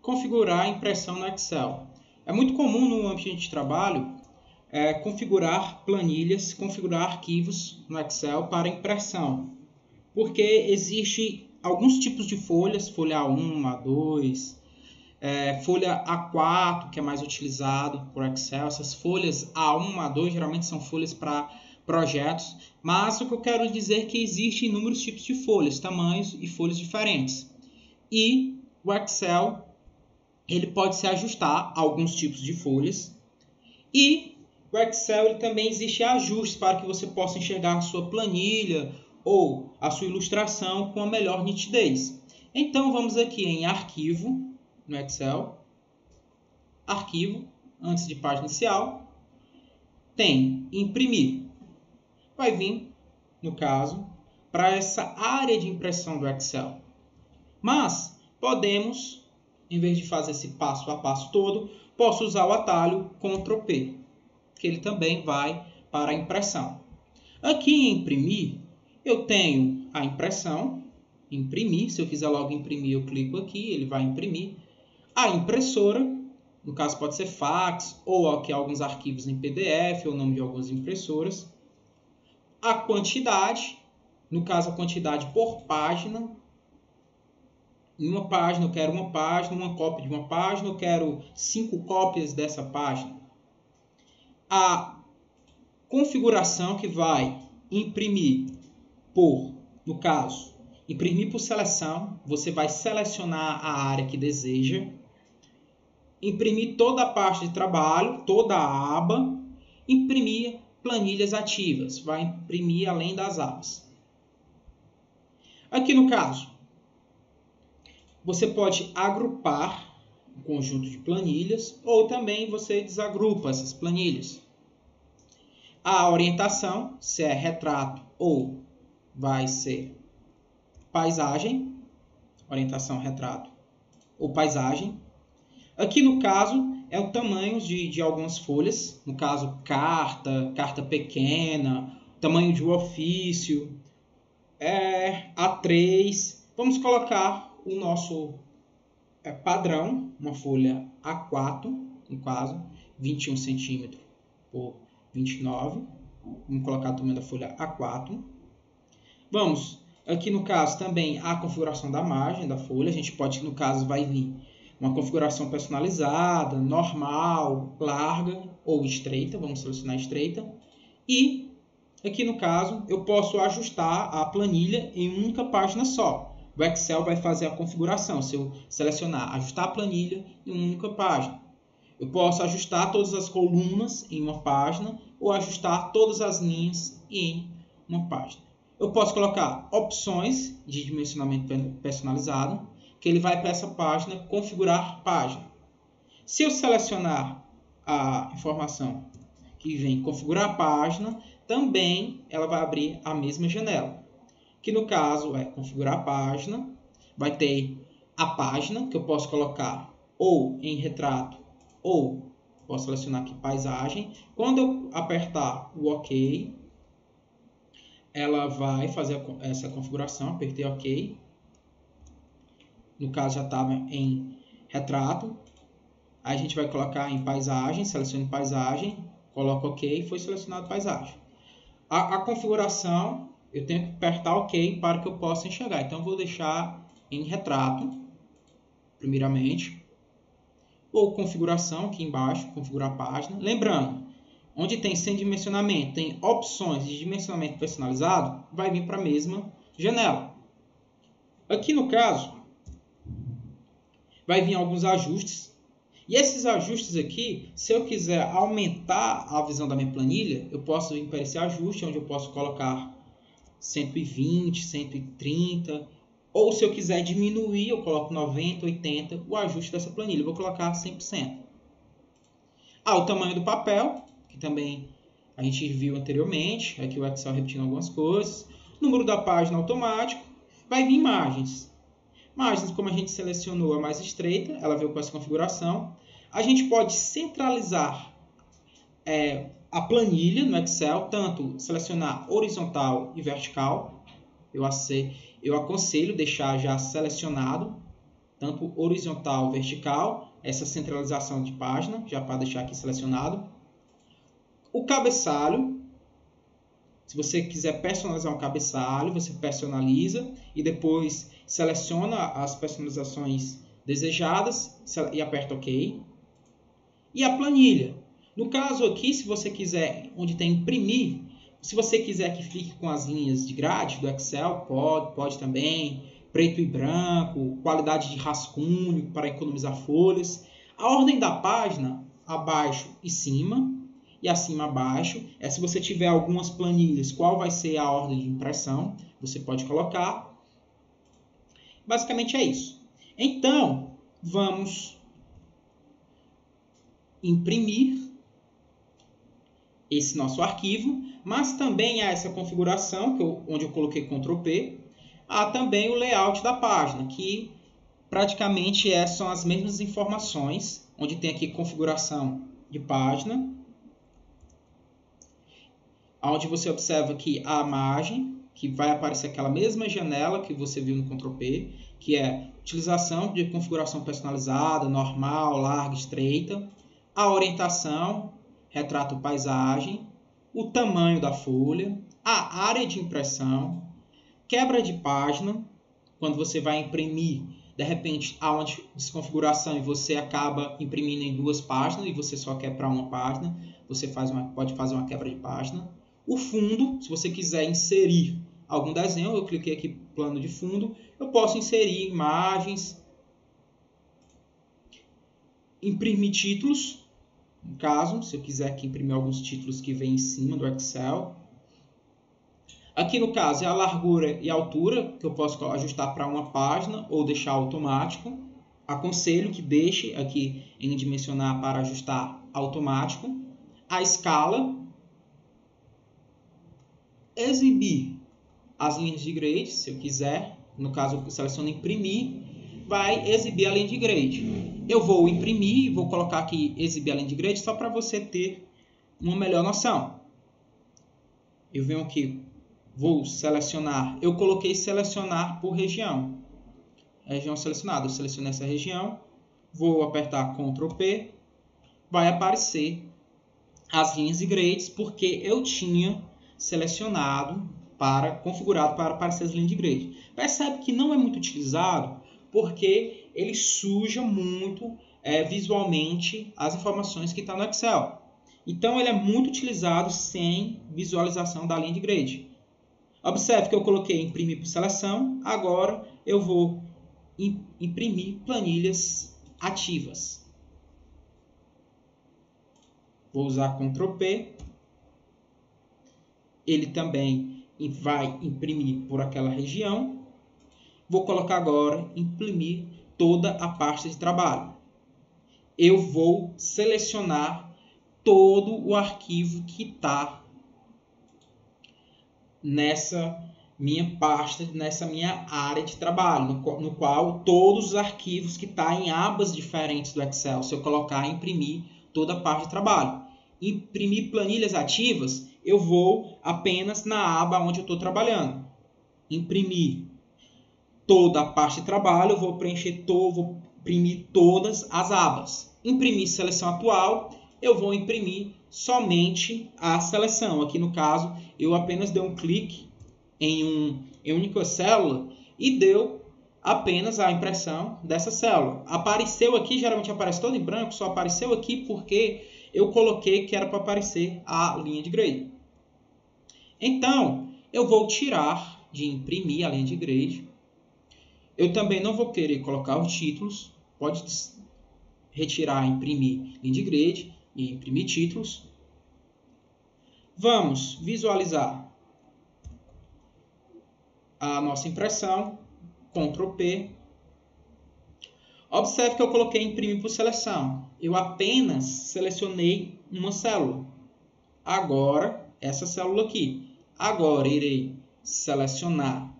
configurar a impressão no Excel. É muito comum no ambiente de trabalho configurar planilhas, configurar arquivos no Excel para impressão, porque existe alguns tipos de folhas, folha A1, A2, folha A4, que é mais utilizado por Excel. Essas folhas A1, A2 geralmente são folhas para projetos, mas o que eu quero dizer é que existem inúmeros tipos de folhas, tamanhos e folhas diferentes. E o Excel ele pode se ajustar a alguns tipos de folhas. E o Excel ele também existe ajustes para que você possa enxergar a sua planilha ou a sua ilustração com a melhor nitidez. Então vamos aqui em Arquivo, no Excel, Arquivo, antes de página inicial, tem Imprimir. Vai vir, no caso, para essa área de impressão do Excel. Mas podemos, em vez de fazer esse passo a passo todo, posso usar o atalho Ctrl+P, que ele também vai para a impressão. Aqui em Imprimir, eu tenho a impressão, Imprimir. Se eu quiser logo imprimir, eu clico aqui, ele vai imprimir. A impressora, no caso pode ser fax, ou aqui alguns arquivos em PDF, ou o nome de algumas impressoras. A quantidade, no caso a quantidade por página. Em uma página eu quero uma página, uma cópia de uma página, eu quero 5 cópias dessa página. A configuração que vai imprimir por, no caso, imprimir por seleção, você vai selecionar a área que deseja. Imprimir toda a parte de trabalho, toda a aba. Imprimir planilhas ativas, vai imprimir além das abas. Aqui no caso, você pode agrupar um conjunto de planilhas ou também você desagrupa essas planilhas. A orientação, se é retrato ou vai ser paisagem, orientação retrato ou paisagem. Aqui no caso é o tamanho de algumas folhas, no caso carta pequena, tamanho de ofício, A3. Vamos colocar o nosso padrão, uma folha A4, no caso, 21 cm por 29. Vamos colocar o tamanho da folha A4. Vamos, aqui no caso também a configuração da margem da folha. A gente pode, no caso, vai vir uma configuração personalizada, normal, larga ou estreita. Vamos selecionar estreita. E aqui no caso eu posso ajustar a planilha em uma única página só. O Excel vai fazer a configuração. Se eu selecionar ajustar a planilha em uma única página, eu posso ajustar todas as colunas em uma página ou ajustar todas as linhas em uma página. Eu posso colocar opções de dimensionamento personalizado, que ele vai para essa página configurar página. Se eu selecionar a informação que vem configurar página, também ela vai abrir a mesma janela. Que no caso é configurar a página, vai ter a página que eu posso colocar ou em retrato ou posso selecionar aqui paisagem. Quando eu apertar o OK, ela vai fazer essa configuração, apertei OK. No caso já estava em retrato, aí a gente vai colocar em paisagem, selecione paisagem, coloca OK, foi selecionado paisagem. A configuração eu tenho que apertar OK para que eu possa enxergar. Então, eu vou deixar em retrato, primeiramente. Ou configuração, aqui embaixo, configurar a página. Lembrando, onde tem sem dimensionamento, tem opções de dimensionamento personalizado, vai vir para a mesma janela. Aqui no caso, vai vir alguns ajustes. E esses ajustes aqui, se eu quiser aumentar a visão da minha planilha, eu posso vir para esse ajuste, onde eu posso colocar 120, 130, ou se eu quiser diminuir, eu coloco 90, 80, o ajuste dessa planilha. Eu vou colocar 100%. O tamanho do papel, que também a gente viu anteriormente, aqui o Excel repetindo algumas coisas. Número da página automático. Vai vir margens. Margens, como a gente selecionou a mais estreita, ela veio com essa configuração. A gente pode centralizar a planilha no Excel, tanto selecionar horizontal e vertical. Eu aconselho deixar já selecionado, tanto horizontal ou vertical, essa centralização de página, já para deixar aqui selecionado. O cabeçalho, se você quiser personalizar um cabeçalho, você personaliza e depois seleciona as personalizações desejadas e aperta OK. E a planilha. No caso aqui, se você quiser, onde tem imprimir, se você quiser que fique com as linhas de grade do Excel, pode também. Preto e branco, qualidade de rascunho para economizar folhas. A ordem da página, abaixo e cima, e acima abaixo. Se você tiver algumas planilhas, qual vai ser a ordem de impressão, você pode colocar. Basicamente é isso. Então, vamos imprimir esse nosso arquivo, mas também há essa configuração, onde eu coloquei Ctrl P, há também o layout da página, que praticamente são as mesmas informações, onde tem aqui configuração de página, onde você observa que a imagem, que vai aparecer aquela mesma janela que você viu no Ctrl P, que é utilização de configuração personalizada, normal, larga, estreita, a orientação, retrato paisagem, o tamanho da folha, a área de impressão, quebra de página, quando você vai imprimir, de repente há uma desconfiguração e você acaba imprimindo em 2 páginas e você só quer para uma página, você pode fazer uma quebra de página. O fundo, se você quiser inserir algum desenho, eu cliquei aqui plano de fundo, eu posso inserir imagens, imprimir títulos, no caso, se eu quiser aqui imprimir alguns títulos que vem em cima do Excel. Aqui no caso é a largura e a altura, que eu posso ajustar para uma página ou deixar automático. Aconselho que deixe aqui em dimensionar para ajustar automático. A escala. Exibir as linhas de grade, se eu quiser. No caso, eu seleciono imprimir, vai exibir a linha de grade. Eu vou imprimir, vou colocar aqui exibir a linha de grade só para você ter uma melhor noção. Eu venho aqui, vou selecionar, eu coloquei selecionar por região. Região selecionada, eu selecionei essa região, vou apertar Ctrl P, vai aparecer as linhas de grades, porque eu tinha selecionado, configurado para aparecer as linhas de grade. Percebe que não é muito utilizado, porque ele suja muito visualmente as informações que estão no Excel. Então, ele é muito utilizado sem visualização da linha de grade. Observe que eu coloquei imprimir por seleção. Agora, eu vou imprimir planilhas ativas. Vou usar Ctrl P. Ele também vai imprimir por aquela região. Vou colocar agora imprimir toda a pasta de trabalho. Eu vou selecionar todo o arquivo que está nessa minha pasta, nessa minha área de trabalho, no qual todos os arquivos que estão em abas diferentes do Excel, se eu colocar imprimir toda a parte de trabalho. Imprimir planilhas ativas, eu vou apenas na aba onde eu estou trabalhando. Imprimir toda a parte de trabalho, eu vou vou imprimir todas as abas. Imprimir seleção atual, eu vou imprimir somente a seleção. Aqui no caso, eu apenas dei um clique em única célula e deu apenas a impressão dessa célula. Apareceu aqui, geralmente aparece todo em branco, só apareceu aqui porque eu coloquei que era para aparecer a linha de grade. Então, eu vou tirar de imprimir a linha de grade. Eu também não vou querer colocar os títulos. Pode retirar, imprimir linha de grade e imprimir títulos. Vamos visualizar a nossa impressão. Ctrl P. Observe que eu coloquei imprimir por seleção. Eu apenas selecionei uma célula. Agora, essa célula aqui. Agora, irei selecionar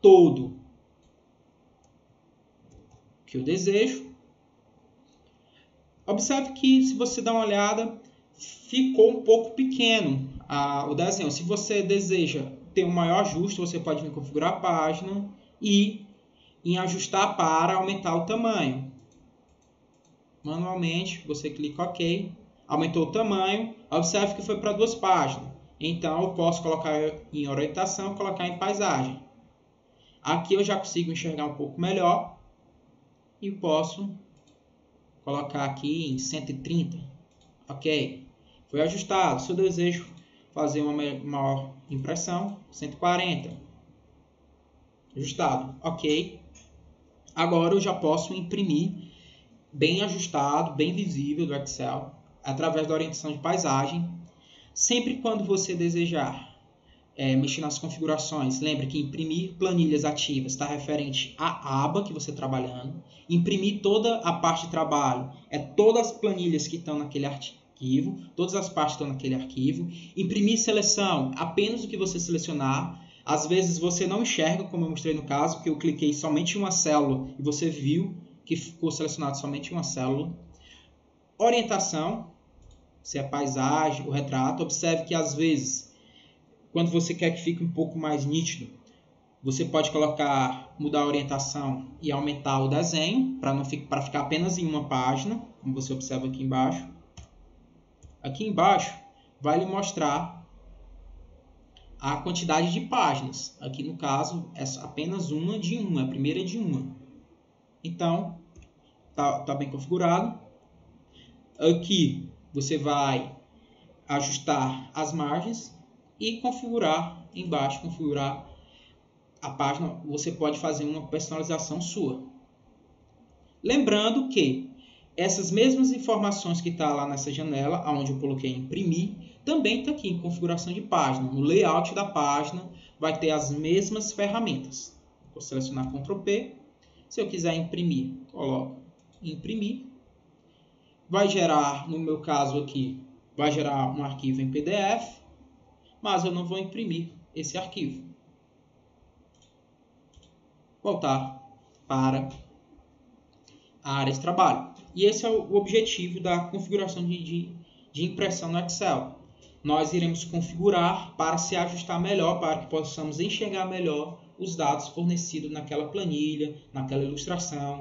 todo que eu desejo. Observe que, se você dá uma olhada, ficou um pouco pequeno o desenho. Se você deseja ter um maior ajuste, você pode vir configurar a página e em ajustar para aumentar o tamanho. Manualmente, você clica OK, aumentou o tamanho, observe que foi para 2 páginas. Então, eu posso colocar em orientação, colocar em paisagem. Aqui eu já consigo enxergar um pouco melhor e posso colocar aqui em 130. OK, foi ajustado. Se eu desejo fazer uma maior impressão, 140. Ajustado. OK. Agora eu já posso imprimir bem ajustado, bem visível do Excel, através da orientação de paisagem. Sempre quando você desejar mexer nas configurações, lembre que imprimir planilhas ativas está referente à aba que você está trabalhando. Imprimir toda a parte de trabalho é todas as planilhas que estão naquele arquivo, todas as partes estão naquele arquivo. Imprimir seleção, apenas o que você selecionar. Às vezes você não enxerga, como eu mostrei no caso, que eu cliquei somente em uma célula e você viu que ficou selecionado somente uma célula. Orientação, se é paisagem, o retrato. Observe que às vezes, quando você quer que fique um pouco mais nítido, você pode mudar a orientação e aumentar o desenho, para ficar apenas em uma página, como você observa aqui embaixo. Aqui embaixo vai lhe mostrar a quantidade de páginas. Aqui no caso é apenas uma de uma, a primeira de uma. Então, tá bem configurado. Aqui você vai ajustar as margens e configurar embaixo, configurar a página. Você pode fazer uma personalização sua. Lembrando que essas mesmas informações que está lá nessa janela, onde eu coloquei imprimir, também está aqui em configuração de página. No layout da página vai ter as mesmas ferramentas. Vou selecionar Ctrl P. Se eu quiser imprimir, coloco imprimir. Vai gerar, no meu caso aqui, vai gerar um arquivo em PDF, mas eu não vou imprimir esse arquivo. Voltar para a área de trabalho. E esse é o objetivo da configuração de impressão no Excel. Nós iremos configurar para se ajustar melhor, para que possamos enxergar melhor os dados fornecidos naquela planilha, naquela ilustração.